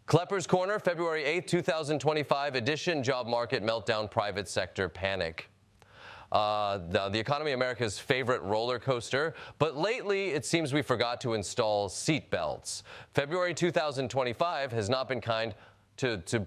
Klepper's Corner, February 8, 2025 edition, job market meltdown, private sector panic. The economy, America's favorite roller coaster, but lately it seems we forgot to install seat belts. February 2025 has not been kind to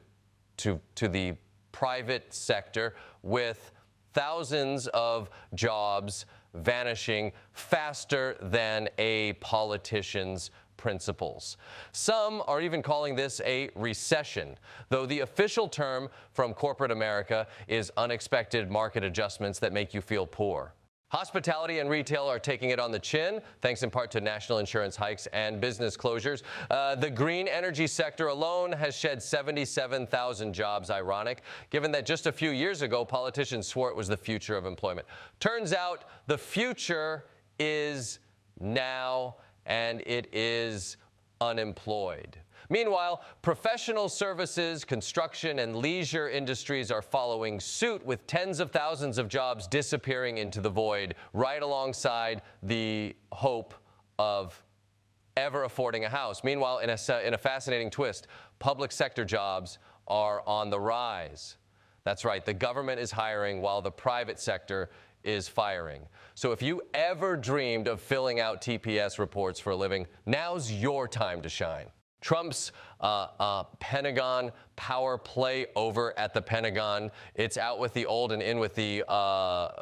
the private sector, with thousands of jobs vanishing faster than a politician's principles. Some are even calling this a recession, though the official term from corporate America is unexpected market adjustments that make you feel poor. Hospitality and retail are taking it on the chin, thanks in part to national insurance hikes and business closures. The green energy sector alone has shed 77,000 jobs, ironic, given that just a few years ago, politicians swore it was the future of employment. Turns out the future is now, and it is unemployed. Meanwhile, professional services, construction, and leisure industries are following suit, with tens of thousands of jobs disappearing into the void, right alongside the hope of ever affording a house. Meanwhile, in a fascinating twist, public sector jobs are on the rise. That's right, the government is hiring while the private sector is firing. So if you ever dreamed of filling out TPS reports for a living, now's your time to shine. Trump's Pentagon power play over at the Pentagon. It's out with the old and in with the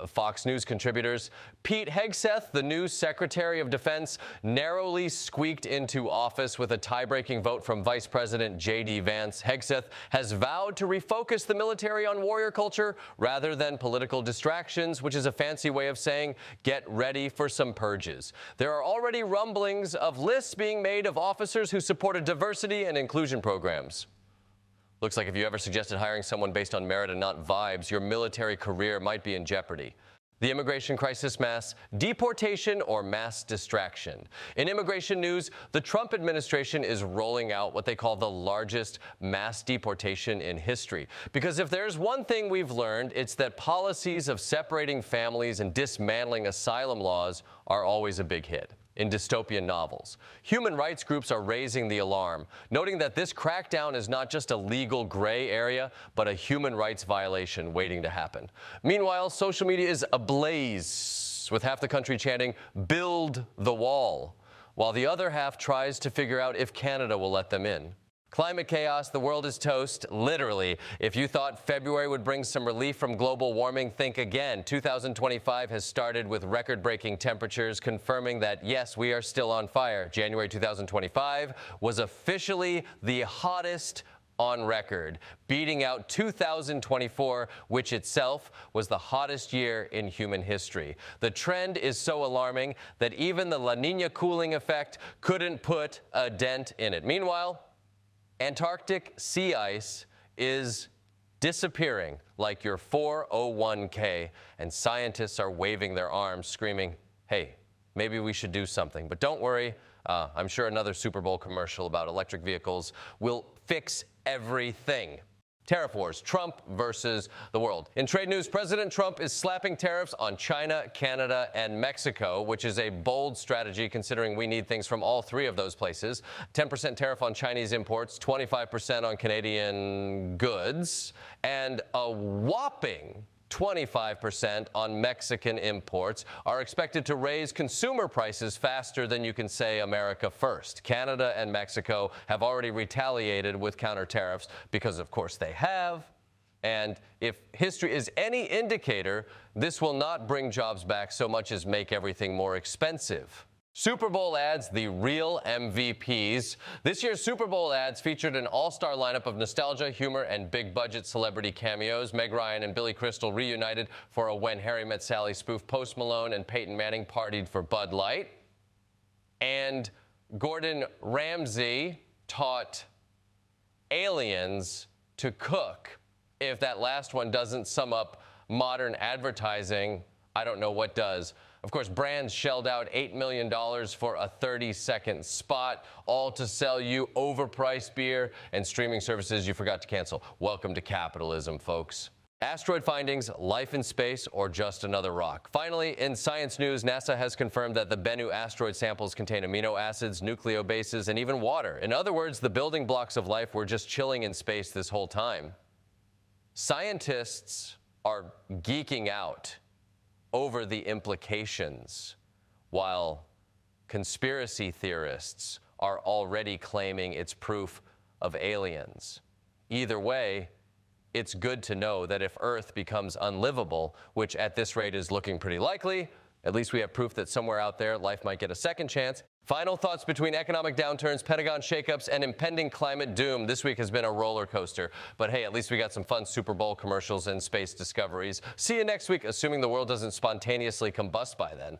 Fox News contributors. Pete Hegseth, the new Secretary of Defense, narrowly squeaked into office with a tie-breaking vote from Vice President J.D. Vance. Hegseth has vowed to refocus the military on warrior culture rather than political distractions, which is a fancy way of saying get ready for some purges. There are already rumblings of lists being made of officers who supported diversity and inclusion programs. Looks like if you ever suggested hiring someone based on merit and not vibes, your military career might be in jeopardy. The immigration crisis, mass deportation, or mass distraction. In immigration news, the Trump administration is rolling out what they call the largest mass deportation in history. Because if there's one thing we've learned, it's that policies of separating families and dismantling asylum laws are always a big hit in dystopian novels. Human rights groups are raising the alarm, noting that this crackdown is not just a legal gray area, but a human rights violation waiting to happen. Meanwhile, social media is ablaze, with half the country chanting, "Build the wall," while the other half tries to figure out if Canada will let them in. Climate chaos, the world is toast, literally. If you thought February would bring some relief from global warming, think again. 2025 has started with record-breaking temperatures, confirming that, yes, we are still on fire. January 2025 was officially the hottest on record, beating out 2024, which itself was the hottest year in human history. The trend is so alarming that even the La Nina cooling effect couldn't put a dent in it. Meanwhile, Antarctic sea ice is disappearing like your 401k, and scientists are waving their arms, screaming, hey, maybe we should do something. But don't worry, I'm sure another Super Bowl commercial about electric vehicles will fix everything. Tariff wars, Trump versus the world. In trade news, President Trump is slapping tariffs on China, Canada, and Mexico, which is a bold strategy considering we need things from all three of those places. 10% tariff on Chinese imports, 25% on Canadian goods, and a whopping 25% on Mexican imports are expected to raise consumer prices faster than you can say America first. Canada and Mexico have already retaliated with counter tariffs because, of course, they have. And if history is any indicator, this will not bring jobs back so much as make everything more expensive. Super Bowl ads, the real MVPs. This year's Super Bowl ads featured an all-star lineup of nostalgia, humor, and big-budget celebrity cameos. Meg Ryan and Billy Crystal reunited for a When Harry Met Sally spoof. Post Malone and Peyton Manning partied for Bud Light. And Gordon Ramsay taught aliens to cook. If that last one doesn't sum up modern advertising, I don't know what does. Of course, brands shelled out $8 million for a 30-second spot, all to sell you overpriced beer and streaming services you forgot to cancel. Welcome to capitalism, folks. Asteroid findings, life in space, or just another rock? Finally, in science news, NASA has confirmed that the Bennu asteroid samples contain amino acids, nucleobases, and even water. In other words, the building blocks of life were just chilling in space this whole time. Scientists are geeking out over the implications, while conspiracy theorists are already claiming it's proof of aliens. Either way, it's good to know that if Earth becomes unlivable, which at this rate is looking pretty likely, at least we have proof that somewhere out there life might get a second chance. Final thoughts between economic downturns, Pentagon shakeups, and impending climate doom. This week has been a roller coaster. But hey, at least we got some fun Super Bowl commercials and space discoveries. See you next week, assuming the world doesn't spontaneously combust by then.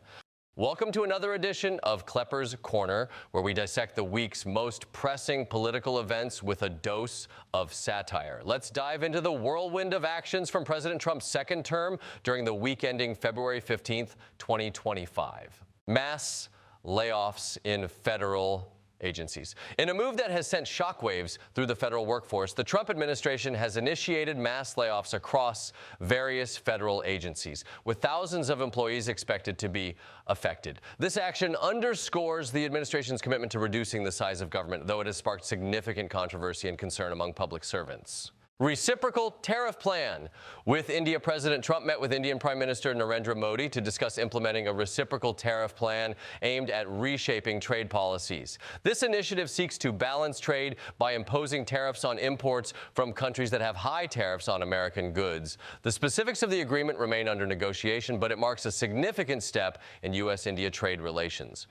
Welcome to another edition of Klepper's Corner, where we dissect the week's most pressing political events with a dose of satire. Let's dive into the whirlwind of actions from President Trump's second term during the week ending February 15th, 2025. Mass layoffs in federal agencies. In a move that has sent shockwaves through the federal workforce, the Trump administration has initiated mass layoffs across various federal agencies, with thousands of employees expected to be affected. This action underscores the administration's commitment to reducing the size of government, though it has sparked significant controversy and concern among public servants. Reciprocal tariff plan. With India, President Trump met with Indian Prime Minister Narendra Modi to discuss implementing a reciprocal tariff plan aimed at reshaping trade policies. This initiative seeks to balance trade by imposing tariffs on imports from countries that have high tariffs on American goods. The specifics of the agreement remain under negotiation, but it marks a significant step in U.S.-India trade relations.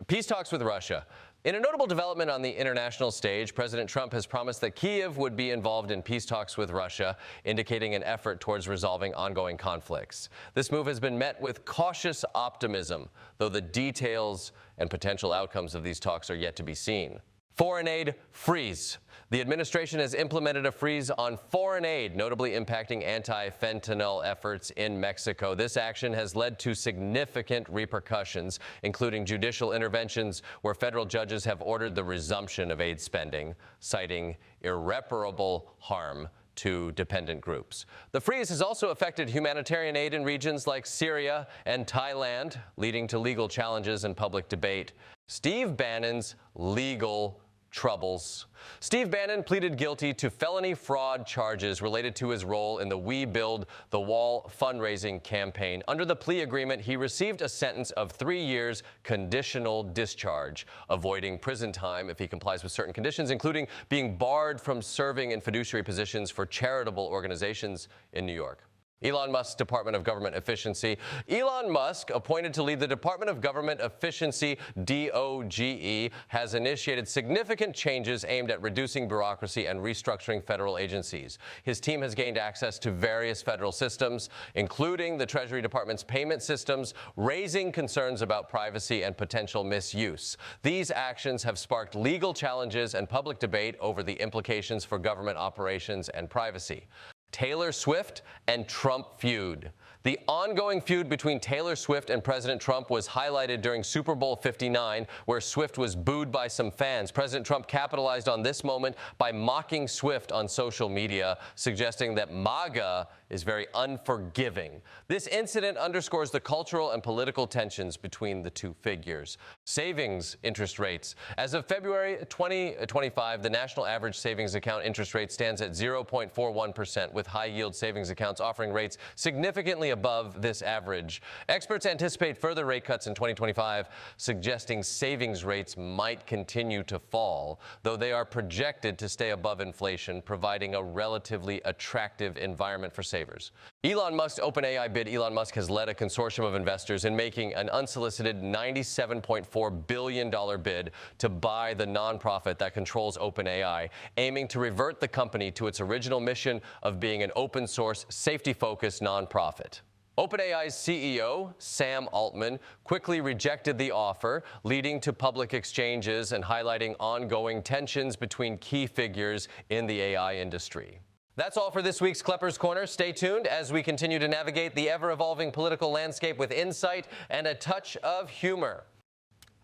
Peace talks with Russia. In a notable development on the international stage, President Trump has promised that Kyiv would be involved in peace talks with Russia, indicating an effort towards resolving ongoing conflicts. This move has been met with cautious optimism, though the details and potential outcomes of these talks are yet to be seen. Foreign aid freeze. The administration has implemented a freeze on foreign aid, notably impacting anti-fentanyl efforts in Mexico. This action has led to significant repercussions, including judicial interventions where federal judges have ordered the resumption of aid spending, citing irreparable harm to dependent groups. The freeze has also affected humanitarian aid in regions like Syria and Thailand, leading to legal challenges and public debate. Steve Bannon's legal troubles. Steve Bannon pleaded guilty to felony fraud charges related to his role in the We Build the Wall fundraising campaign. Under the plea agreement, he received a sentence of 3 years conditional discharge, avoiding prison time if he complies with certain conditions, including being barred from serving in fiduciary positions for charitable organizations in New York. Elon Musk's Department of Government Efficiency. Elon Musk, appointed to lead the Department of Government Efficiency, DOGE, has initiated significant changes aimed at reducing bureaucracy and restructuring federal agencies. His team has gained access to various federal systems, including the Treasury Department's payment systems, raising concerns about privacy and potential misuse. These actions have sparked legal challenges and public debate over the implications for government operations and privacy. Taylor Swift and Trump feud. The ongoing feud between Taylor Swift and President Trump was highlighted during Super Bowl 59, where Swift was booed by some fans. President Trump capitalized on this moment by mocking Swift on social media, suggesting that MAGA is very unforgiving. This incident underscores the cultural and political tensions between the two figures. Savings interest rates. As of February 2025, the national average savings account interest rate stands at 0.41%, with high-yield savings accounts offering rates significantly above this average. Experts anticipate further rate cuts in 2025, suggesting savings rates might continue to fall, though they are projected to stay above inflation, providing a relatively attractive environment for savers. Elon Musk's OpenAI bid. Elon Musk has led a consortium of investors in making an unsolicited $97.4 billion bid to buy the nonprofit that controls OpenAI, aiming to revert the company to its original mission of being an open-source, safety-focused nonprofit. OpenAI's CEO, Sam Altman, quickly rejected the offer, leading to public exchanges and highlighting ongoing tensions between key figures in the AI industry. That's all for this week's Klepper's Corner. Stay tuned as we continue to navigate the ever-evolving political landscape with insight and a touch of humor.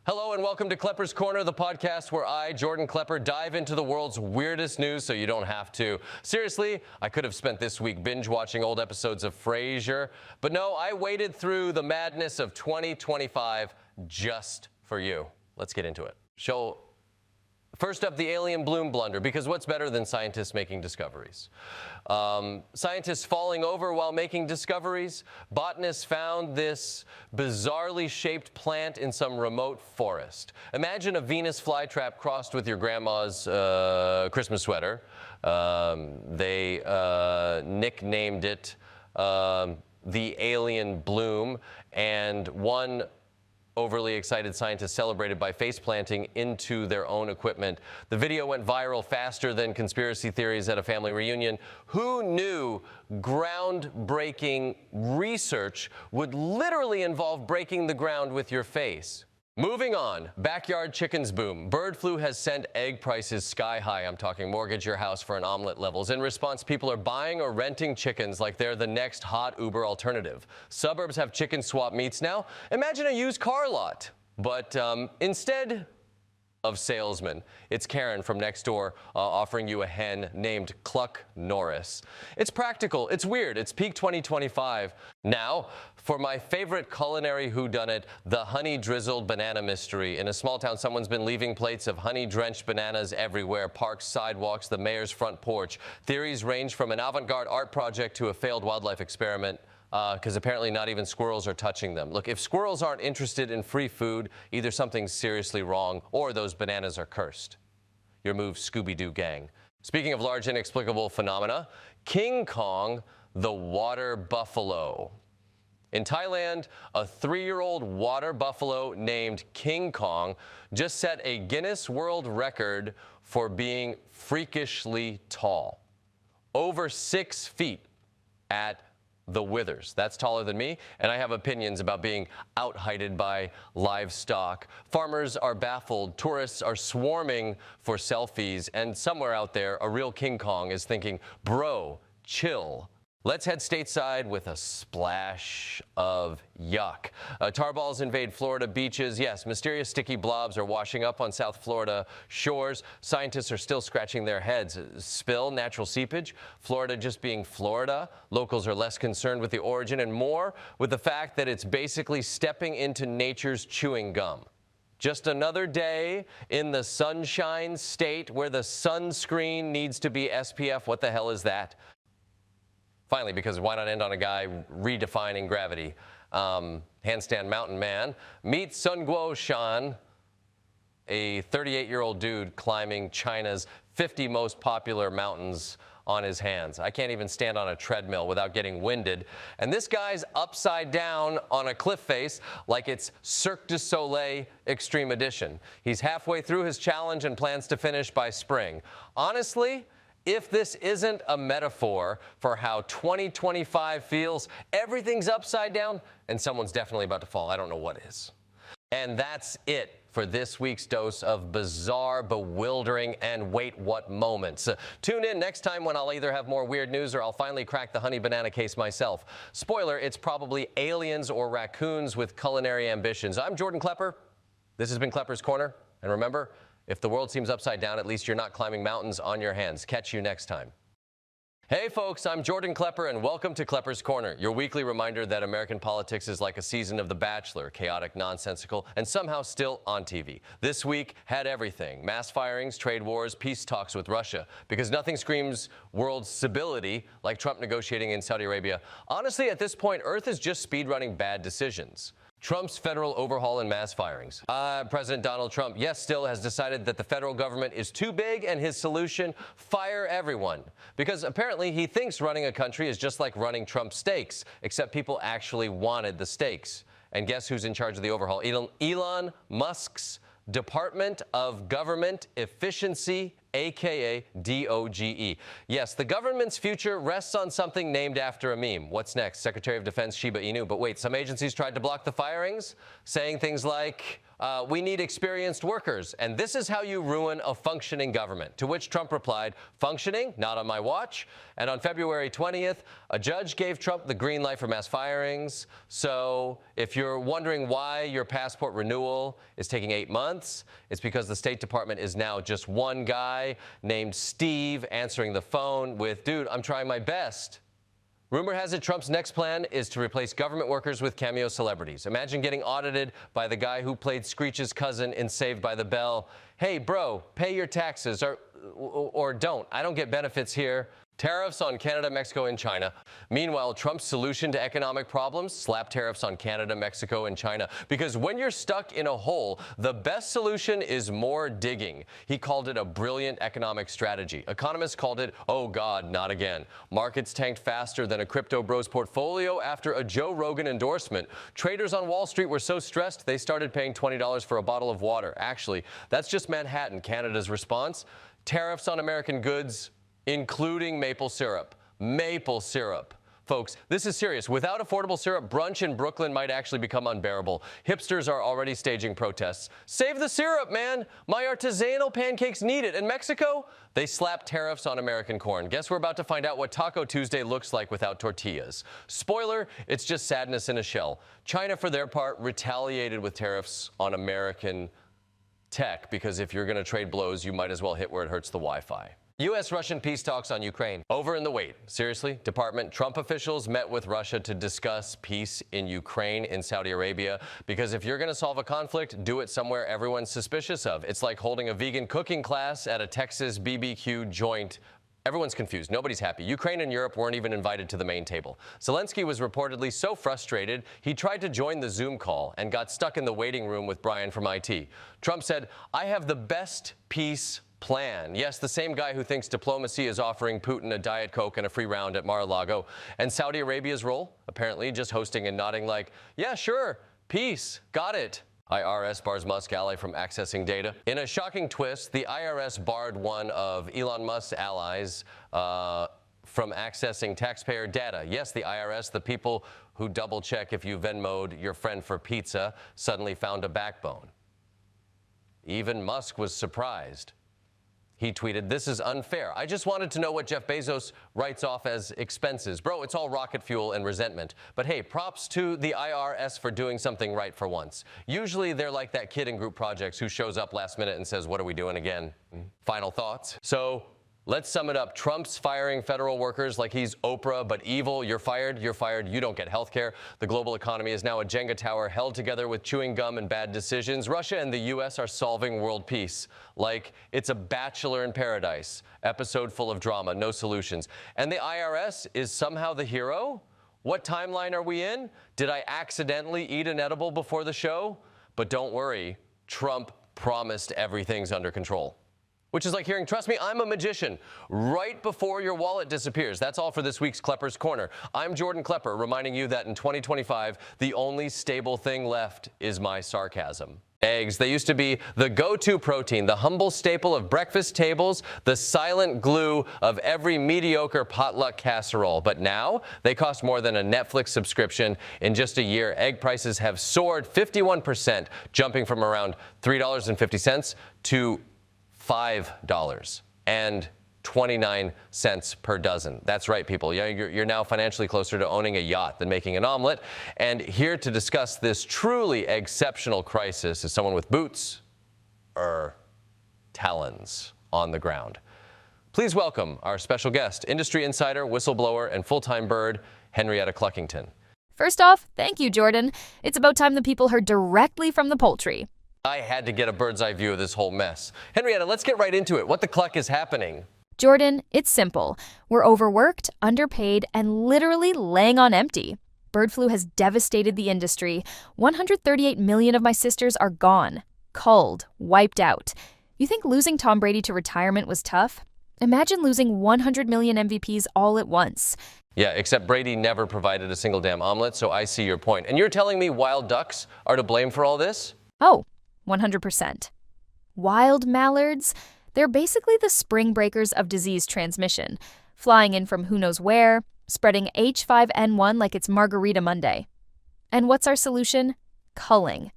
Hello and welcome to Klepper's Corner, the podcast where I, Jordan Klepper, dive into the world's weirdest news so you don't have to. Seriously, I could have spent this week binge watching old episodes of Frasier, but no, I waded through the madness of 2025 just for you. Let's get into it. First up, the alien bloom blunder, because what's better than scientists making discoveries? Scientists falling over while making discoveries. Botanists found this bizarrely shaped plant in some remote forest. Imagine a Venus flytrap crossed with your grandma's Christmas sweater. They nicknamed it the alien bloom, and one overly excited scientists celebrated by face planting into their own equipment. The video went viral faster than conspiracy theories at a family reunion. Who knew groundbreaking research would literally involve breaking the ground with your face? Moving on, backyard chickens boom. Bird flu has sent egg prices sky high. I'm talking mortgage your house for an omelet levels. In response, people are buying or renting chickens like they're the next hot Uber alternative. Suburbs have chicken swap meets now. Imagine a used car lot, but instead of salesman, it's Karen from next door offering you a hen named Cluck Norris. It's practical, it's weird, it's peak 2025. Now, for my favorite culinary whodunit, the honey-drizzled banana mystery. In a small town, someone's been leaving plates of honey-drenched bananas everywhere, parks, sidewalks, the mayor's front porch. Theories range from an avant-garde art project to a failed wildlife experiment. Because apparently not even squirrels are touching them. Look, if squirrels aren't interested in free food, either something's seriously wrong or those bananas are cursed. Your move, Scooby-Doo gang. Speaking of large inexplicable phenomena, King Kong, the water buffalo. In Thailand, a 3-year-old water buffalo named King Kong just set a Guinness World Record for being freakishly tall. Over 6 feet at the withers. That's taller than me, and I have opinions about being out-heighted by livestock. Farmers are baffled, tourists are swarming for selfies, and somewhere out there, a real King Kong is thinking, bro, chill. Let's head stateside with a splash of yuck. Tar balls invade Florida beaches. Yes, mysterious sticky blobs are washing up on South Florida shores. Scientists are still scratching their heads. Spill, natural seepage, Florida just being Florida. Locals are less concerned with the origin and more with the fact that it's basically stepping into nature's chewing gum. Just another day in the sunshine state where the sunscreen needs to be SPF. What the hell is that? Finally, because why not end on a guy redefining gravity? Handstand mountain man. Meet Sun Guo Shan, a 38-year-old dude climbing China's 50 most popular mountains on his hands. I can't even stand on a treadmill without getting winded. And this guy's upside down on a cliff face like it's Cirque du Soleil Extreme Edition. He's halfway through his challenge and plans to finish by spring. Honestly, if this isn't a metaphor for how 2025 feels, everything's upside down and someone's definitely about to fall. I don't know what is. And that's it for this week's dose of bizarre, bewildering, and wait what moments. Tune in next time when I'll either have more weird news or I'll finally crack the honey banana case myself. Spoiler, it's probably aliens or raccoons with culinary ambitions. I'm Jordan Klepper. This has been Klepper's Corner. And remember, if the world seems upside down, at least you're not climbing mountains on your hands. Catch you next time. Hey folks, I'm Jordan Klepper and welcome to Klepper's Corner, your weekly reminder that American politics is like a season of The Bachelor, chaotic, nonsensical, and somehow still on TV. This week had everything: mass firings, trade wars, peace talks with Russia, because nothing screams world stability like Trump negotiating in Saudi Arabia. Honestly, at this point, Earth is just speedrunning bad decisions. Trump's federal overhaul and mass firings. President Donald Trump, yes, still has decided that the federal government is too big and his solution, fire everyone. Because apparently he thinks running a country is just like running Trump steaks, except people actually wanted the steaks. And guess who's in charge of the overhaul? Elon Musk's Department of Government Efficiency, aka DOGE. Yes, the government's future rests on something named after a meme. What's next? Secretary of Defense Shiba Inu. But wait, some agencies tried to block the firings, saying things like, We need experienced workers, and this is how you ruin a functioning government. To which Trump replied, functioning? Not on my watch. And on February 20th, a judge gave Trump the green light for mass firings. So if you're wondering why your passport renewal is taking 8 months, it's because the State Department is now just one guy named Steve answering the phone with, dude, I'm trying my best. Rumor has it Trump's next plan is to replace government workers with cameo celebrities. Imagine getting audited by the guy who played Screech's cousin in Saved by the Bell. Hey, bro, pay your taxes or don't. I don't get benefits here. Tariffs on Canada, Mexico, and China. Meanwhile, Trump's solution to economic problems, slap tariffs on Canada, Mexico, and China. Because when you're stuck in a hole, the best solution is more digging. He called it a brilliant economic strategy. Economists called it, oh God, not again. Markets tanked faster than a crypto bro's portfolio after a Joe Rogan endorsement. Traders on Wall Street were so stressed, they started paying $20 for a bottle of water. Actually, that's just Manhattan, Canada's response. Tariffs on American goods, including maple syrup. Maple syrup. Folks, this is serious. Without affordable syrup, brunch in Brooklyn might actually become unbearable. Hipsters are already staging protests. Save the syrup, man! My artisanal pancakes need it. In Mexico, they slap tariffs on American corn. Guess we're about to find out what Taco Tuesday looks like without tortillas. Spoiler, it's just sadness in a shell. China, for their part, retaliated with tariffs on American tech, because if you're going to trade blows, you might as well hit where it hurts the Wi-Fi. U.S.-Russian peace talks on Ukraine. Over in the wait. Seriously? Trump officials met with Russia to discuss peace in Ukraine in Saudi Arabia. Because if you're going to solve a conflict, do it somewhere everyone's suspicious of. It's like holding a vegan cooking class at a Texas BBQ joint. Everyone's confused. Nobody's happy. Ukraine and Europe weren't even invited to the main table. Zelensky was reportedly so frustrated, he tried to join the Zoom call and got stuck in the waiting room with Brian from IT. Trump said, I have the best peace plan. Yes, the same guy who thinks diplomacy is offering Putin a Diet Coke and a free round at Mar-a-Lago. And Saudi Arabia's role? Apparently just hosting and nodding like, yeah, sure, peace, got it. IRS bars Musk ally from accessing data. In a shocking twist, the IRS barred one of Elon Musk's allies from accessing taxpayer data. Yes, the IRS, the people who double-check if you Venmo'd your friend for pizza, suddenly found a backbone. Even Musk was surprised. He tweeted, this is unfair. I just wanted to know what Jeff Bezos writes off as expenses. Bro, it's all rocket fuel and resentment. But hey, props to the IRS for doing something right for once. Usually they're like that kid in group projects who shows up last minute and says, what are we doing again? Final thoughts? So let's sum it up. Trump's firing federal workers like he's Oprah, but evil. You're fired, you don't get health care. The global economy is now a Jenga tower held together with chewing gum and bad decisions. Russia and the U.S. are solving world peace. Like it's a Bachelor in Paradise, episode full of drama, no solutions. And the IRS is somehow the hero? What timeline are we in? Did I accidentally eat an edible before the show? But don't worry, Trump promised everything's under control. Which is like hearing, trust me, I'm a magician, right before your wallet disappears. That's all for this week's Klepper's Corner. I'm Jordan Klepper, reminding you that in 2025, the only stable thing left is my sarcasm. Eggs, they used to be the go-to protein, the humble staple of breakfast tables, the silent glue of every mediocre potluck casserole. But now, they cost more than a Netflix subscription. In just a year, egg prices have soared 51%, jumping from around $3.50 to $5.29 per dozen. That's right, people. You're now financially closer to owning a yacht than making an omelet. And here to discuss this truly exceptional crisis is someone with boots or talons on the ground. Please welcome our special guest, industry insider, whistleblower, and full-time bird, Henrietta Cluckington. First off, thank you, Jordan. It's about time the people heard directly from the poultry. I had to get a bird's eye view of this whole mess. Henrietta, let's get right into it. What the cluck is happening? Jordan, it's simple. We're overworked, underpaid, and literally laying on empty. Bird flu has devastated the industry. 138 million of my sisters are gone. Culled. Wiped out. You think losing Tom Brady to retirement was tough? Imagine losing 100 million MVPs all at once. Yeah, except Brady never provided a single damn omelet, so I see your point. And you're telling me wild ducks are to blame for all this? Oh, 100%. Wild mallards? They're basically the spring breakers of disease transmission, flying in from who knows where, spreading H5N1 like it's Margarita Monday. And what's our solution? Culling.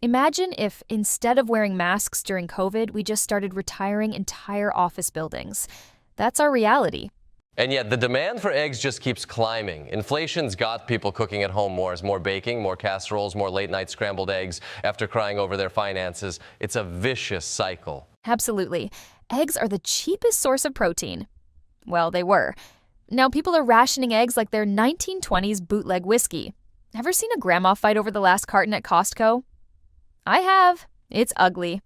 Imagine if, instead of wearing masks during COVID, we just started retiring entire office buildings. That's our reality. And yet the demand for eggs just keeps climbing. Inflation's got people cooking at home more, as more baking, more casseroles, more late-night scrambled eggs after crying over their finances. It's a vicious cycle. Absolutely. Eggs are the cheapest source of protein. Well, they were. Now people are rationing eggs like they're 1920s bootleg whiskey. Ever seen a grandma fight over the last carton at Costco? I have. It's ugly.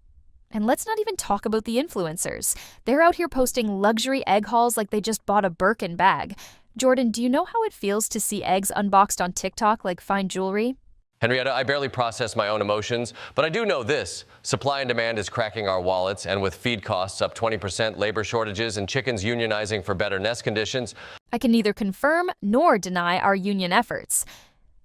And let's not even talk about the influencers. They're out here posting luxury egg hauls like they just bought a Birkin bag. Jordan, do you know how it feels to see eggs unboxed on TikTok like fine jewelry? Henrietta, I barely process my own emotions, but I do know this. Supply and demand is cracking our wallets, and with feed costs up 20%, labor shortages, and chickens unionizing for better nest conditions. I can neither confirm nor deny our union efforts.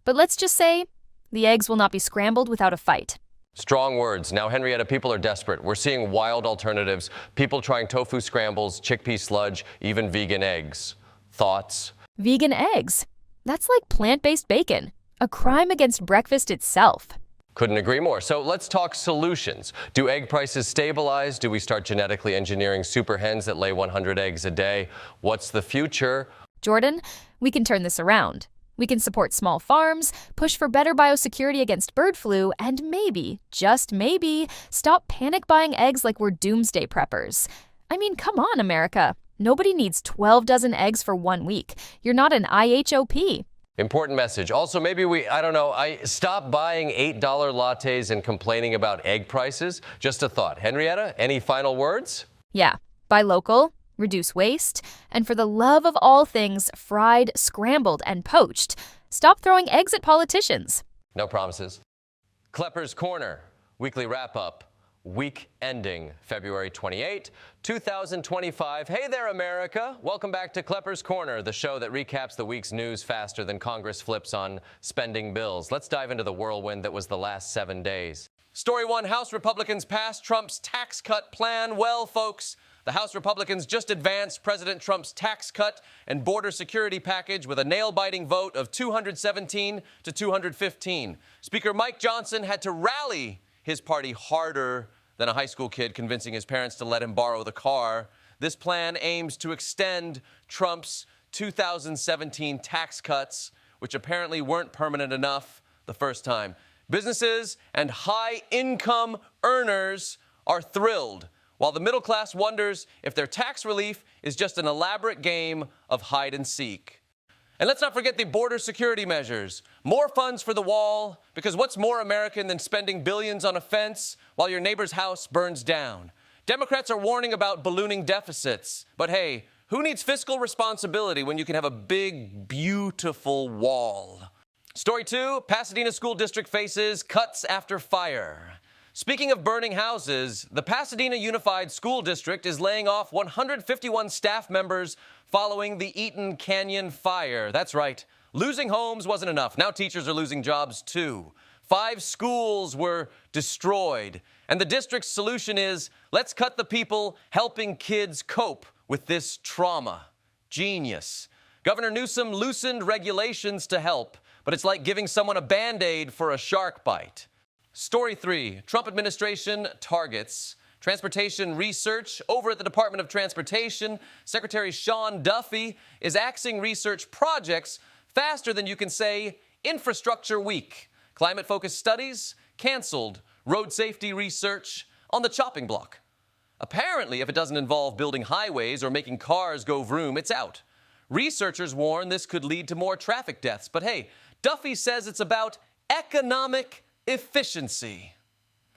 But let's just say the eggs will not be scrambled without a fight. Strong words. Now, Henrietta, people are desperate. We're seeing wild alternatives. People trying tofu scrambles, chickpea sludge, even vegan eggs. Thoughts? Vegan eggs? That's like plant-based bacon. A crime against breakfast itself. Couldn't agree more. So let's talk solutions. Do egg prices stabilize? Do we start genetically engineering super hens that lay 100 eggs a day? What's the future? Jordan, we can turn this around. We can support small farms, push for better biosecurity against bird flu, and maybe, just maybe, stop panic buying eggs like we're doomsday preppers. I mean, come on, America. Nobody needs 12 dozen eggs for 1 week. You're not an IHOP. Important message. Also, maybe I stop buying $8 lattes and complaining about egg prices. Just a thought. Henrietta, any final words? Yeah, buy local, reduce waste, and for the love of all things fried, scrambled, and poached, stop throwing eggs at politicians. No promises. Klepper's Corner, weekly wrap-up. Week ending February 28, 2025. Hey there, America. Welcome back to Klepper's Corner, the show that recaps the week's news faster than Congress flips on spending bills. Let's dive into the whirlwind that was the last 7 days. Story 1, House Republicans passed Trump's tax cut plan. Well, folks, the House Republicans just advanced President Trump's tax cut and border security package with a nail-biting vote of 217 to 215. Speaker Mike Johnson had to rally his party harder than a high school kid convincing his parents to let him borrow the car. This plan aims to extend Trump's 2017 tax cuts, which apparently weren't permanent enough the first time. Businesses and high-income earners are thrilled, while the middle class wonders if their tax relief is just an elaborate game of hide and seek. And let's not forget the border security measures. More funds for the wall, because what's more American than spending billions on a fence while your neighbor's house burns down? Democrats are warning about ballooning deficits. But hey, who needs fiscal responsibility when you can have a big, beautiful wall? Story 2, Pasadena School District faces cuts after fire. Speaking of burning houses, the Pasadena Unified School District is laying off 151 staff members following the Eaton Canyon fire. That's right. Losing homes wasn't enough. Now teachers are losing jobs too. 5 schools were destroyed. And the district's solution is, let's cut the people helping kids cope with this trauma. Genius. Governor Newsom loosened regulations to help, but it's like giving someone a Band-Aid for a shark bite. Story 3, Trump administration targets transportation research. Over at the Department of Transportation, Secretary Sean Duffy is axing research projects faster than you can say Infrastructure Week. Climate-focused studies canceled. Road safety research on the chopping block. Apparently, if it doesn't involve building highways or making cars go vroom, it's out. Researchers warn this could lead to more traffic deaths. But hey, Duffy says it's about economic efficiency.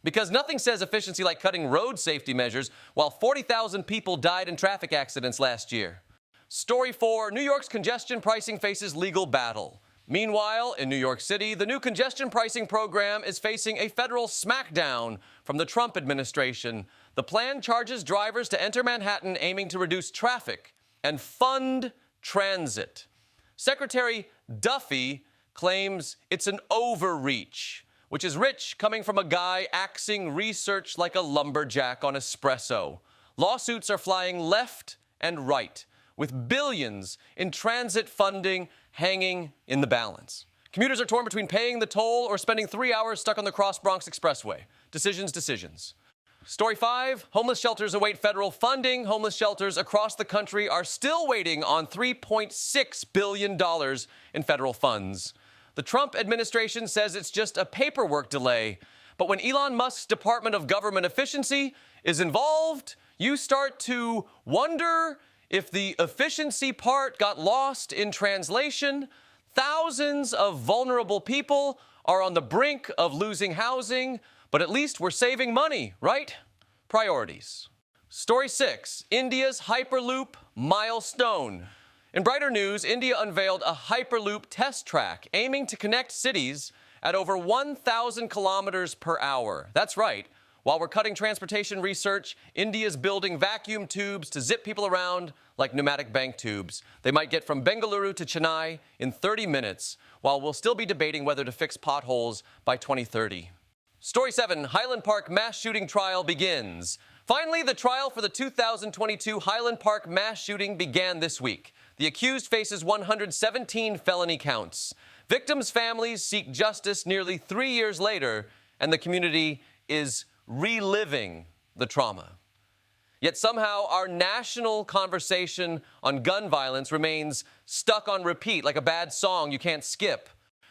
Because nothing says efficiency like cutting road safety measures while 40,000 people died in traffic accidents last year. Story 4, New York's congestion pricing faces legal battle. Meanwhile, in New York City, the new congestion pricing program is facing a federal smackdown from the Trump administration. The plan charges drivers to enter Manhattan aiming to reduce traffic and fund transit. Secretary Duffy claims it's an overreach, which is rich coming from a guy axing research like a lumberjack on espresso. Lawsuits are flying left and right, with billions in transit funding hanging in the balance. Commuters are torn between paying the toll or spending 3 hours stuck on the Cross Bronx Expressway. Decisions. Story 5, homeless shelters await federal funding. Homeless shelters across the country are still waiting on $3.6 billion in federal funds. The Trump administration says it's just a paperwork delay. But when Elon Musk's Department of Government Efficiency is involved, you start to wonder if the efficiency part got lost in translation. Thousands of vulnerable people are on the brink of losing housing, but at least we're saving money, right? Priorities. Story 6, India's Hyperloop milestone. In brighter news, India unveiled a Hyperloop test track aiming to connect cities at over 1,000 kilometers per hour. That's right. While we're cutting transportation research, India's building vacuum tubes to zip people around like pneumatic bank tubes. They might get from Bengaluru to Chennai in 30 minutes, while we'll still be debating whether to fix potholes by 2030. Story 7, Highland Park mass shooting trial begins. Finally, the trial for the 2022 Highland Park mass shooting began this week. The accused faces 117 felony counts. Victims' families seek justice nearly 3 years later, and the community is reliving the trauma. Yet somehow our national conversation on gun violence remains stuck on repeat like a bad song you can't skip.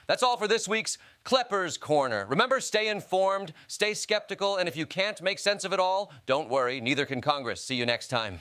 That's all for this week's Klepper's Corner. Remember, stay informed, stay skeptical, and if you can't make sense of it all, don't worry, neither can Congress. See you next time.